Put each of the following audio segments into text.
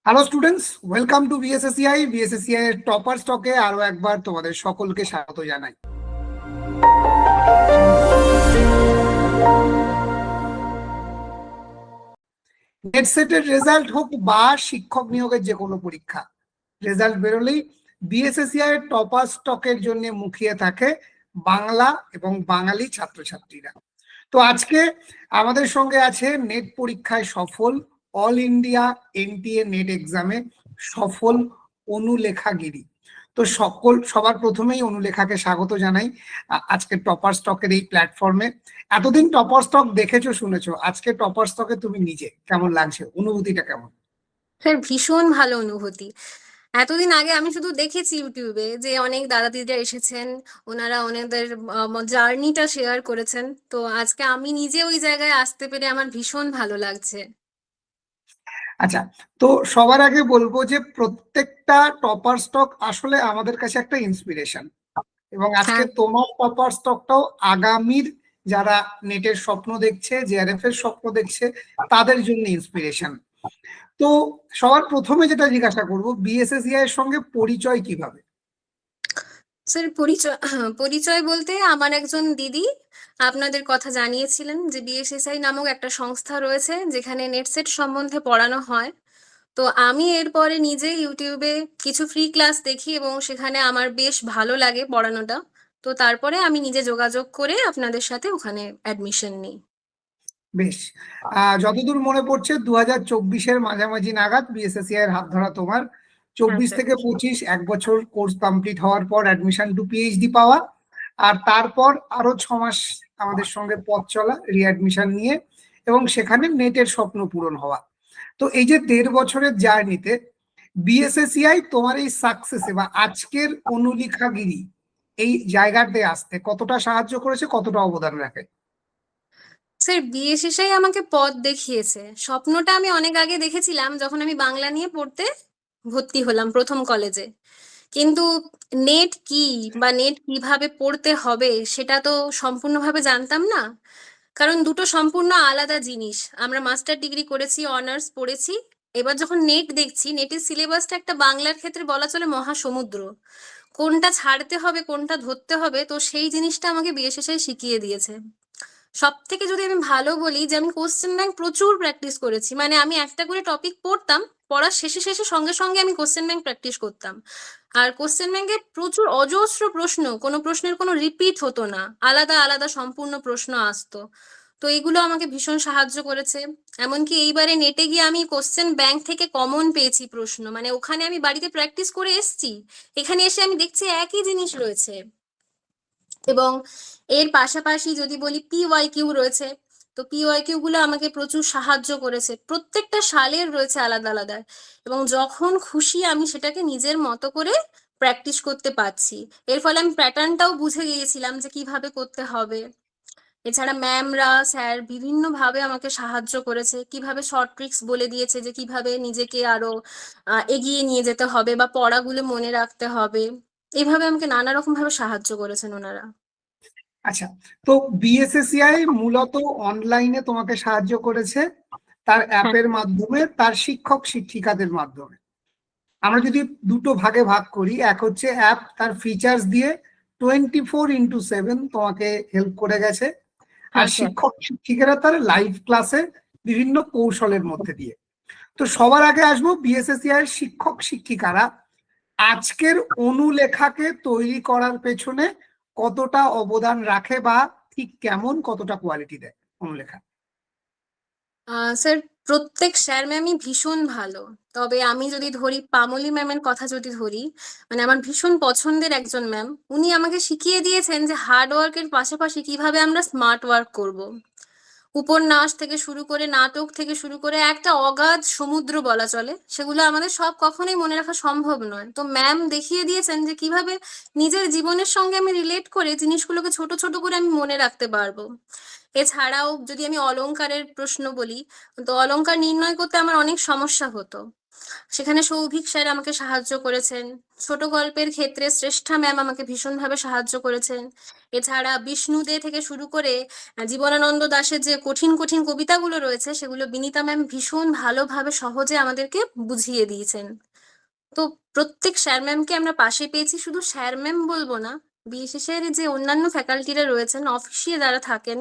Hello students, welcome to BSSCI. BSSCI এর topper স্টকে আরো একবার তোমাদের সকলকে স্বাগত জানাই। নেট সেটের রেজাল্ট হোক বা শিক্ষক নিয়োগের যে কোনো পরীক্ষা, রেজাল্ট বেরোলেই বিএসএসসিআই এর টপার স্টকের জন্য মুখিয়ে থাকে বাংলা এবং বাঙালি ছাত্রছাত্রীরা। তো আজকে আমাদের সঙ্গে আছে নেট পরীক্ষায় সফল, অল ইন্ডিয়া এনটিএ নেট এক্সামে সফল অনুলেখাগিরি। তো সবার প্রথমেই অনুলেখাকে স্বাগত জানাই আজকে টপার স্টকের এই প্ল্যাটফর্মে। এতদিন টপার স্টক দেখেছো শুনেছো, আজকে টপার স্টকে তুমি নিজে কেমন লাগছে, অনুভূতিটা কেমন? স্যার ভীষণ ভালো অনুভূতি। এতদিন আগে আমি শুধু দেখেছি ইউটিউবে যে অনেক দাদা দিদিরা এসেছেন, ওনারা ওনাদের জার্নিটা শেয়ার করেছেন। তো আজকে আমি নিজে ওই জায়গায় আসতে পেরে আমার ভীষণ ভালো লাগছে। আচ্ছা, তো সবার আগে বলবো যে প্রত্যেকটা টপার স্টক আসলে আমাদের কাছে একটা ইন্সপিরেশন, এবং আজকে হ্যাঁ তোমার টপার স্টকটাও আগামীর যারা নেটের স্বপ্ন দেখছে, জেআরএফ এর স্বপ্ন দেখছে, তাদের জন্য ইন্সপিরেশন। তো সবার প্রথমে যেটা জিজ্ঞাসা করবো, বিএসএসসিআই এর সঙ্গে পরিচয় কিভাবে? স্যার, পরিচয় পরিচয় বলতে আমার একজন দিদি আপনাদের কথা জানিয়েছিলেন যে বিএসএসআই নামক একটা সংস্থা রয়েছে যেখানে নেটসেট সম্বন্ধে পড়ানো হয়। তো আমি এরপরে নিজে ইউটিউবে কিছু ফ্রি ক্লাস দেখি এবং সেখানে আমার বেশ ভালো লাগে পড়ানোটা। তো তারপরে আমি নিজে যোগাযোগ করে আপনাদের সাথে ওখানে অ্যাডমিশন নিই। বেশ, যতদূর মনে পড়ছে 2024-এর মাঝামাঝি নাগাদ বিএসএসসিআই এর হাত ধরা তোমার। হ্যাঁ 24 স্যার। থেকে 25 এক বছর কোর্স কমপ্লিট হওয়ার পর অ্যাডমিশন টু পিএইচডি পাওয়া, আর তারপর আরো 6 মাস আমাদের সঙ্গে পথ চলা রিঅ্যাডমিশন নিয়ে, এবং সেখানে নেটের স্বপ্ন পূরণ হওয়া। তো এই যে 1.5 বছরের জার্নিতে বিএসএসসিআই তোমার এই সাকসেসে বা আজকের অনুলিখাগিরি এই জায়গাতে আসতে কতটা সাহায্য করেছে, কতটা অবদান রাখে? স্যার, বিএসএসআই আমাকে পথ দেখিয়েছে। স্বপ্নটা আমি অনেক আগে দেখেছিলাম যখন আমি বাংলা নিয়ে পড়তে ভর্তি হলাম প্রথম কলেজে। কিন্তু নেট কি বা নেট কিভাবে পড়তে হবে সেটা তো সম্পূর্ণভাবে জানতাম না। কারণ দুটো সম্পূর্ণ আলাদা জিনিস। আমরা মাস্টার ডিগ্রি করেছি, অনার্স পড়েছি। এবার যখন নেট দেখছি, নেটের সিলেবাসটা একটা বাংলার ক্ষেত্রে বলা চলে মহাসমুদ্র। কোনটা ছাড়তে হবে কোনটা ধরতে হবে, তো সেই জিনিসটা আমাকে বিএসএসআই শিখিয়ে দিয়েছে। সব থেকে যদি আমি ভালো বলি যে আমি কোশ্চেন ব্যাংক প্রচুর প্র্যাকটিস করেছি। মানে আমি একটা করে টপিক পড়তাম, পড়ার শেষে শেষে সঙ্গে সঙ্গে আমি কোশ্চেন ব্যাংক প্র্যাকটিস করতাম। আর কোশ্চেন ব্যাংকে প্রচুর অজস্র প্রশ্ন, কোনো প্রশ্নের কোনো রিপিট হতো না, আলাদা আলাদা সম্পূর্ণ প্রশ্ন আসতো। তো এগুলো আমাকে ভীষণ সাহায্য করেছে। এমনকি এইবারে নেটে গিয়ে আমি কোশ্চেন ব্যাংক থেকে কমন পেয়েছি প্রশ্ন, মানে ওখানে আমি বাড়িতে প্র্যাকটিস করে এসছি, এখানে এসে আমি দেখছি একই জিনিস রয়েছে। এবং এর পাশাপাশি যদি বলি পিওয়াই কিউ রয়েছে, তো পিওয়াই কিউ গুলো আমাকে প্রচুর সাহায্য করেছে। প্রত্যেকটা সালের রয়েছে আলাদা আলাদা, এবং যখন খুশি আমি সেটাকে নিজের মতো করে প্র্যাকটিস করতে পারছি। এর ফলে আমি প্যাটার্নটাও বুঝে গিয়েছিলাম যে কিভাবে করতে হবে। এছাড়া ম্যামরা স্যার বিভিন্ন ভাবে আমাকে সাহায্য করেছে, কিভাবে শর্ট ট্রিক্স বলে দিয়েছে যে কিভাবে নিজেকে আরো এগিয়ে নিয়ে যেতে হবে বা পড়াগুলো মনে রাখতে হবে। এইভাবে আমাকে নানা রকম ভাবে সাহায্য করেছেন ওনারা। আচ্ছা, তো বিএসএসসিআই মূলত অনলাইনে তোমাকে সাহায্য করেছে তার অ্যাপের মাধ্যমে, তার শিক্ষক শিক্ষিকাদের মাধ্যমে। আমরা যদি দুটো ভাগে ভাগ করি, এক হচ্ছে অ্যাপ তার ফিচার্স দিয়ে 24x7 তোমাকে হেল্প করে গেছে, আর হ্যাঁ স্যার। শিক্ষক শিক্ষিকারা তার লাইভ ক্লাসে বিভিন্ন কৌশলের মধ্যে দিয়ে। তো সবার আগে আসবো বিএসএসসিআই এর শিক্ষক শিক্ষিকারা আজকের অনুলেখাকে তৈরি করার পেছনে কতটা অবদান রাখে, বা ঠিক কেমন, কতটা কোয়ালিটি দেয় অনুলেখা? স্যার, প্রত্যেক স্যার ম্যামই ভীষণ ভালো। তবে আমি যদি ধরি পামলি ম্যামের কথা যদি ধরি, মানে আমার ভীষণ পছন্দের একজন ম্যাম, উনি আমাকে শিখিয়ে দিয়েছেন যে হার্ড ওয়ার্কের পাশাপাশি কিভাবে আমরা স্মার্ট ওয়ার্ক করব। উপন্যাস থেকে শুরু করে নাটক থেকে শুরু করে একটা অগাধ সমুদ্র বলা চলে, সেগুলো আমাদের সব কখনোই মনে রাখা সম্ভব নয়। তো ম্যাম দেখিয়ে দিয়েছেন যে কিভাবে নিজের জীবনের সঙ্গে আমি রিলেট করে জিনিসগুলোকে ছোট ছোট করে আমি মনে রাখতে পারবো। এছাড়াও যদি আমি অলংকারের প্রশ্ন বলি, তো অলংকার নির্ণয় করতে আমার অনেক সমস্যা হতো। সেখানে সৌভিক স্যার আমাকে সাহায্য করেছেন। ছোট গল্পের ক্ষেত্রে শ্রেষ্ঠা ম্যাম আমাকে ভীষণভাবে সাহায্য করেছেন। এছাড়া বিষ্ণু দে থেকে শুরু করে জীবনানন্দ দাশের যে কঠিন কঠিন কবিতাগুলো রয়েছে, সেগুলো বিনীতা ম্যাম ভীষণ ভালোভাবে সহজে আমাদেরকে বুঝিয়ে দিয়েছেন। তো প্রত্যেক স্যার ম্যামকে আমরা পাশে পেয়েছি। শুধু স্যার ম্যাম বলবো না, বিশেষের যে অন্যান্য ফ্যাকাল্টিরা রয়েছেন, অফিসে যারা থাকেন,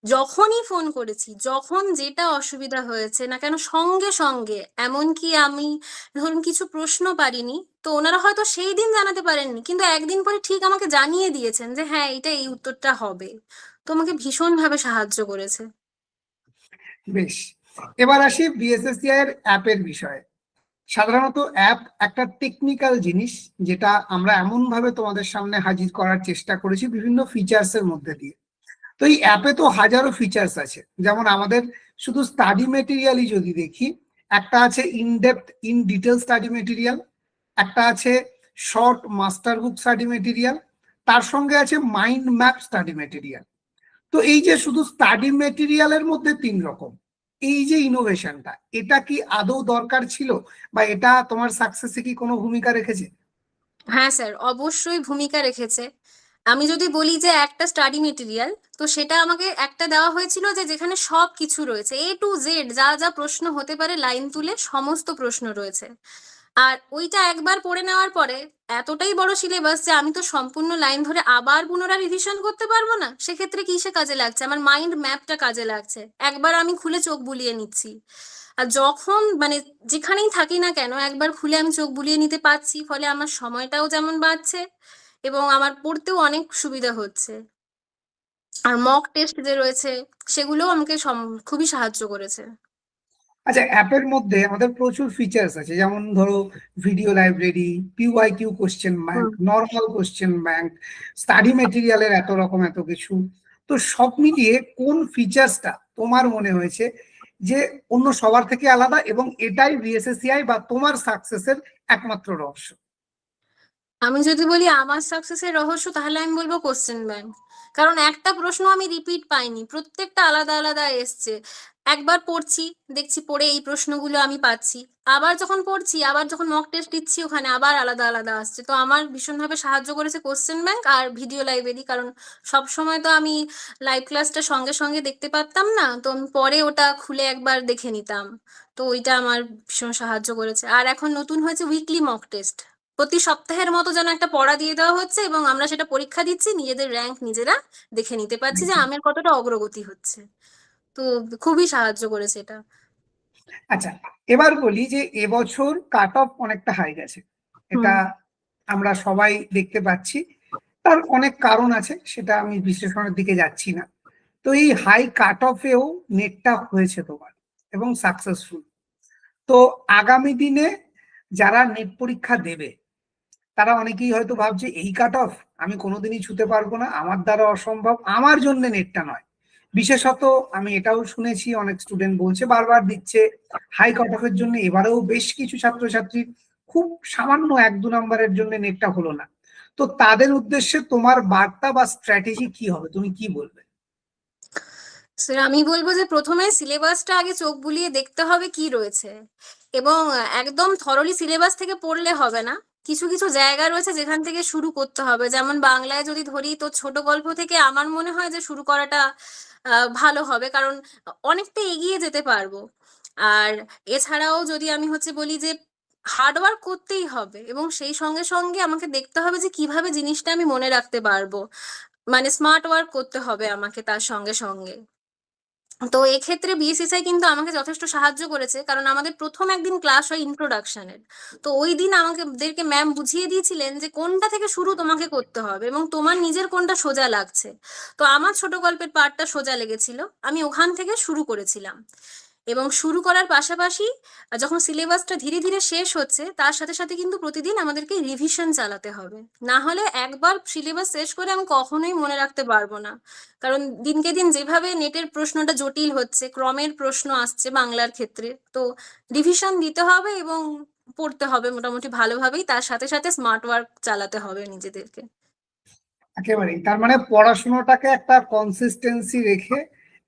যখনই ফোন করেছি, যখন যেটা অসুবিধা হয়েছে না কেন, সঙ্গে সঙ্গে, এমনকি আমি ধরুন কিছু প্রশ্ন পারিনি, তো ওনারা হয়তো সেই দিন জানাতে পারেননি, কিন্তু একদিন পরে ঠিক আমাকে জানিয়ে দিয়েছেন যে হ্যাঁ এটা এই উত্তরটা হবে। তো আমাকে ভীষণভাবে সাহায্য করেছে। বেশ, এবার আসি বিএসএসসিআই এর অ্যাপের বিষয়ে। সাধারণত অ্যাপ একটা টেকনিক্যাল জিনিস, যেটা আমরা এমন ভাবে তোমাদের সামনে হাজির করার চেষ্টা করেছি বিভিন্ন ফিচার্স এর মধ্যে দিয়ে। তো এই অ্যাপে তো হাজারো ফিচার্স আছে। যেমন আমাদের শুধু স্টাডি মেটেরিয়ালই যদি দেখি, একটা আছে in-depth in detail study material, একটা আছে শর্ট মাস্টার বুক স্টাডি মেটেরিয়াল, তার সঙ্গে আছে মাইন্ড ম্যাপ স্টাডি মেটেরিয়াল। তো এই যে শুধু স্টাডি মেটেরিয়ালের মধ্যে 3 রকম, এই যে ইনোভেশনটা, এটা কি আদৌ দরকার ছিল, বা এটা তোমার সাকসেসে কি কোনো ভূমিকা রেখেছে? হ্যাঁ স্যার, অবশ্যই ভূমিকা রেখেছে। আমি যদি বলি যে একটা স্টাডি মেটেরিয়াল, তো সেটা আমাকে একটা দেওয়া হয়েছিল যে যেখানে সব কিছু রয়েছে, এ টু জেড যা যা প্রশ্ন হতে পারে লাইন তুলে সমস্ত প্রশ্ন রয়েছে। আর ওইটা একবার পড়ে নেওয়ার পরে এতটাই বড় সিলেবাস যে আমি তো সম্পূর্ণ লাইন ধরে আবার পুনরায় রিভিশন করতে পারবো না। সেক্ষেত্রে কিসে কাজে লাগছে? আমার মাইন্ড ম্যাপটা কাজে লাগছে। একবার আমি খুলে চোখ বুলিয়ে নিচ্ছি। আর যখন মানে যেখানেই থাকি না কেন, একবার খুলে আমি চোখ বুলিয়ে নিতে পারছি, ফলে আমার সময়টাও যেমন বাড়ছে এবং আমার পড়তেও অনেক সুবিধা হচ্ছে। আর মক টেস্ট যে রয়েছে, সেগুলোও আমাকে খুবই সাহায্য করেছে। আচ্ছা, অ্যাপের মধ্যে আমাদের প্রচুর ফিচার্স আছে, যেমন ধরো video library, PYQ question bank, হুম। নর্মাল কোশ্চেন ব্যাংক, স্টাডি মেটেরিয়ালের এত রকম এত কিছু। তো সব মিলিয়ে কোন ফিচার্সটা তোমার মনে হয়েছে যে অন্য সবার থেকে আলাদা, এবং এটাই বিএসএসসিআই বা তোমার সাকসেসের একমাত্র রহস্য? আমি যদি বলি আমার সাকসেসের রহস্য, তাহলে আমি বলবো কোশ্চেন ব্যাংক। কারণ একটা প্রশ্ন আমি রিপিট পাইনি, প্রত্যেকটা আলাদা আলাদা এসছে। একবার পড়ছি, দেখছি পড়ে এই প্রশ্নগুলো আমি পাচ্ছি, আবার যখন পড়ছি, আবার যখন মক টেস্ট দিচ্ছি, ওখানে আবার আলাদা আলাদা আসছে। তো আমার ভীষণভাবে সাহায্য করেছে কোশ্চেন ব্যাংক আর ভিডিও লাইব্রেরি। কারণ সব সময় তো আমি লাইভ ক্লাসটা সঙ্গে সঙ্গে দেখতে পারতাম না, তো আমি পরে ওটা খুলে একবার দেখে নিতাম। তো ওইটা আমার ভীষণ সাহায্য করেছে। আর এখন নতুন হয়েছে উইকলি মক টেস্ট। প্রতি সপ্তাহের মতো যেন একটা পড়া দিয়ে দেওয়া হচ্ছে এবং আমরা সেটা পরীক্ষা দিচ্ছি, নিজেদের র্যাঙ্ক নিজেরা দেখে নিতে পারছি যে আমার কতটা অগ্রগতি হচ্ছে। তো খুবই সাহায্য করেছে এটা। আচ্ছা, এবার বলি যে এবছর কাট অফ অনেকটা হাই গেছে, এটা হুম। আমরা সবাই দেখতে পাচ্ছি। তার অনেক কারণ আছে, সেটা আমি বিশ্লেষণের দিকে যাচ্ছি না। তো এই হাই কাট অফেও নেটটা হয়েছে তোমার এবং সাকসেসফুল। তো আগামী দিনে যারা নেট পরীক্ষা দেবে, তারা অনেকেই হয়তো ভাবছে এই কাট অফ আমি কোনোদিনই ছুতে পারবো না, আমার দ্বারা অসম্ভব, আমার জন্য নেটটা নয়। বিশেষত আমি এটাও শুনেছি, অনেক স্টুডেন্ট বলছে, বারবার দিচ্ছে হাই কাট অফের জন্য এবারেও বেশ কিছু ছাত্রছাত্রী খুব সামান্য 1-2 নম্বরের জন্য নেটটা হলো না। তো তাদের উদ্দেশ্যে তোমার বার্তা বা স্ট্র্যাটেজি কি হবে, তুমি কি বলবে? স্যার, আমি বলবো যে প্রথমে সিলেবাসটা আগে চোখ বুলিয়ে দেখতে হবে কি রয়েছে, এবং একদম থরলি সিলেবাস থেকে পড়লে হবে না। কিছু কিছু জায়গা রয়েছে যেখান থেকে শুরু করতে হবে। যেমন বাংলায় যদি ধরি, তো ছোট গল্প থেকে আমার মনে হয় যে শুরু করাটা ভালো হবে, কারণ অনেকটা এগিয়ে যেতে পারবো। আর এছাড়াও যদি আমি বলি যে হার্ডওয়ার্ক করতেই হবে, এবং সেই সঙ্গে সঙ্গে আমাকে দেখতে হবে যে কিভাবে জিনিসটা আমি মনে রাখতে পারবো। মানে স্মার্ট ওয়ার্ক করতে হবে আমাকে তার সঙ্গে সঙ্গে। তো এক্ষেত্রে বিএসএসআই কিন্তু আমাকে যথেষ্ট সাহায্য করেছে, কারণ আমাদের প্রথম একদিন ক্লাস হয় ইন্ট্রোডাকশনের। তো ওই দিন আমাদেরকে ম্যাম বুঝিয়ে দিয়েছিলেন যে কোনটা থেকে শুরু তোমাকে করতে হবে এবং তোমার নিজের কোনটা সোজা লাগছে। তো আমার ছোট গল্পের পার্টটা সোজা লেগেছিল, আমি ওখান থেকে শুরু করেছিলাম। এবং শুরু করার পাশাপাশি যখন সিলেবাসটা ধীরে ধীরে শেষ হচ্ছে, তার সাথে সাথে কিন্তু প্রতিদিন আমাদেরকে রিভিশন চালাতে হবে। না হলে একবার সিলেবাস শেষ করে আমি কখনোই মনে রাখতে পারবো না। কারণ দিনকে দিন যেভাবে নেটের প্রশ্নটা জটিল হচ্ছে, ক্রমের প্রশ্ন আসছে বাংলার ক্ষেত্রে, তো রিভিশন দিতে হবে এবং পড়তে হবে মোটামুটি ভালোভাবেই, তার সাথে সাথে স্মার্ট ওয়ার্ক চালাতে হবে নিজেদেরকে। একেবারেই, তার মানে পড়াশোনাটাকে একটা কনসিস্টেন্সি রেখে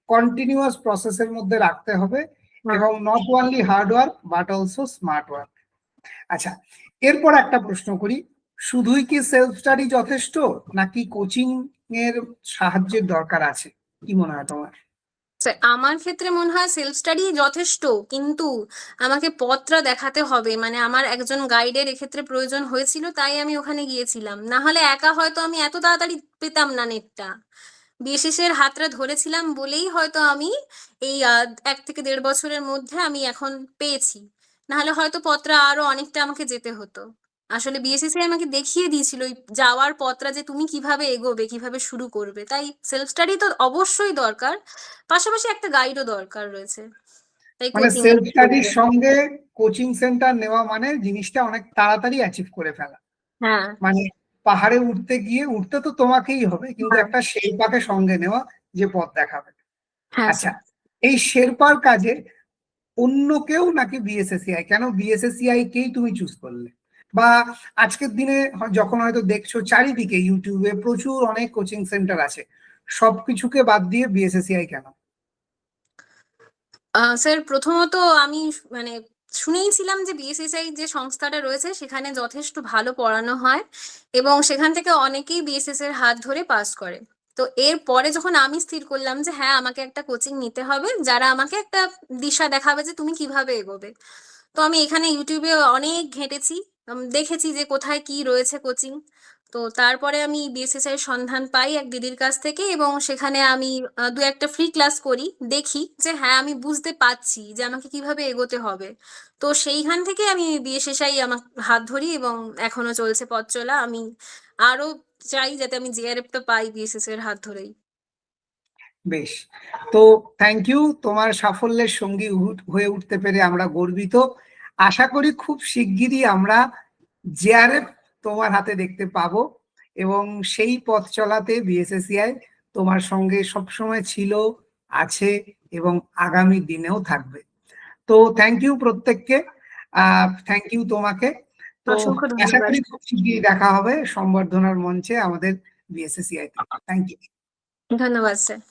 কন্টিনিউয়াস প্রসেসের মধ্যে রাখতে হবে, এবং not only hard work but also smart work. আচ্ছা, এরপর একটা প্রশ্ন করি, শুধুই কি সেলফ স্টাডি যথেষ্ট নাকি কোচিং এর সাহায্যের দরকার আছে, কি মনে হয় তোমার? আমার ক্ষেত্রে মনে হয় সেলফ স্টাডি যথেষ্ট, কিন্তু আমাকে পথটা দেখাতে হবে, মানে আমার একজন গাইডের এক্ষেত্রে প্রয়োজন হয়েছিল, তাই আমি ওখানে গিয়েছিলাম। না হলে একা হয়তো আমি এত তাড়াতাড়ি পেতাম না নেটটা। বিশেষের হাতটা ধরেছিলাম বলেই হয়তো আমি এই 1 থেকে 1.5 বছরের মধ্যে আমি এখন পেয়েছি। না হলে হয়তো পথটা আরো অনেকটা আমাকে যেতে হতো। আসলে বিএসএসসি আমাকে দেখিয়ে দিয়েছিল ওই যাওয়ার পথটা, যে তুমি কিভাবে এগোবে, কিভাবে শুরু করবে। তাই সেলফ স্টাডি তো অবশ্যই দরকার, পাশাপাশি একটা গাইডও দরকার রয়েছে। তাই মানে কোচিং সেলফ স্টাডির সঙ্গে কোচিং সেন্টার নেওয়া মানে জিনিসটা অনেক তাড়াতাড়ি অ্যাচিভ করে ফেলা। হ্যাঁ, মানে পাহাড়ে উঠতে গিয়ে, উঠতে তো তোমাকেই হবে, কিন্তু হ্যাঁ, একটা শেরপাকে সঙ্গে নেওয়া যে পথ দেখাবে। হ্যাঁ আচ্ছা, স্যার। এই শেরপার কাজে অন্য কেউ নাকি বিএসএসসিআই, কেন বিএসএসসিআই কেই তুমি চুজ করলে? বা আজকের দিনে যখন হয়তো দেখছো চারিদিকে ইউটিউবে প্রচুর অনেক কোচিং সেন্টার আছে, সবকিছুকে বাদ দিয়ে বিএসএসসিআই কেন? স্যার প্রথমত আমি মানে শুনেইছিলাম যে বিএসএসআই যে সংস্থাটা রয়েছে সেখানে যথেষ্ট ভালো পড়ানো হয়, এবং সেখান থেকে অনেকেই বিএসএস এর হাত ধরে পাস করে। তো এরপরে যখন আমি স্থির করলাম যে হ্যাঁ, আমাকে একটা কোচিং নিতে হবে যারা আমাকে একটা দিশা দেখাবে যে তুমি কিভাবে এগোবে, তো আমি এখানে ইউটিউবে অনেক ঘেঁটেছি, দেখেছি যে কোথায় কি রয়েছে কোচিং। তো তারপরে আমি বিএসএসআই এর সন্ধান পাই এক দিদির কাছ থেকে, এবং সেখানে আমি 2-1টা ফ্রি ক্লাস করি, দেখি যে হ্যাঁ আমি বুঝতে পারছি যে আমাকে কিভাবে এগোতে হবে। তো সেইখান থেকে আমি বিএসএসআই আমার হাত ধরি, এবং এখনো চলছে পথ চলা। আমি আরো চাই যাতে আমি জেআরএফটা পাই বিএসএস এর হাত ধরেই। বেশ, তো থ্যাংক ইউ, তোমার সাফল্যের সঙ্গী হয়ে উঠতে পেরে আমরা গর্বিত। আশা করি খুব শিগগিরই আমরা জেআরএফ তোমার হাতে দেখতে পাবো, এবং সেই পথ চলাতে বিএসএসসিআই তোমার সঙ্গে সবসময় ছিল, আছে, এবং আগামী দিনেও থাকবে। তো থ্যাংক ইউ প্রত্যেককে, থ্যাংক ইউ তোমাকে। তো অসংখ্য আশা ধন্যবাদ। করি খুব শিগগিরই দেখা হবে সংবর্ধনার মঞ্চে আমাদের বিএসএসসিআই তে। Thank you. ধন্যবাদ স্যার।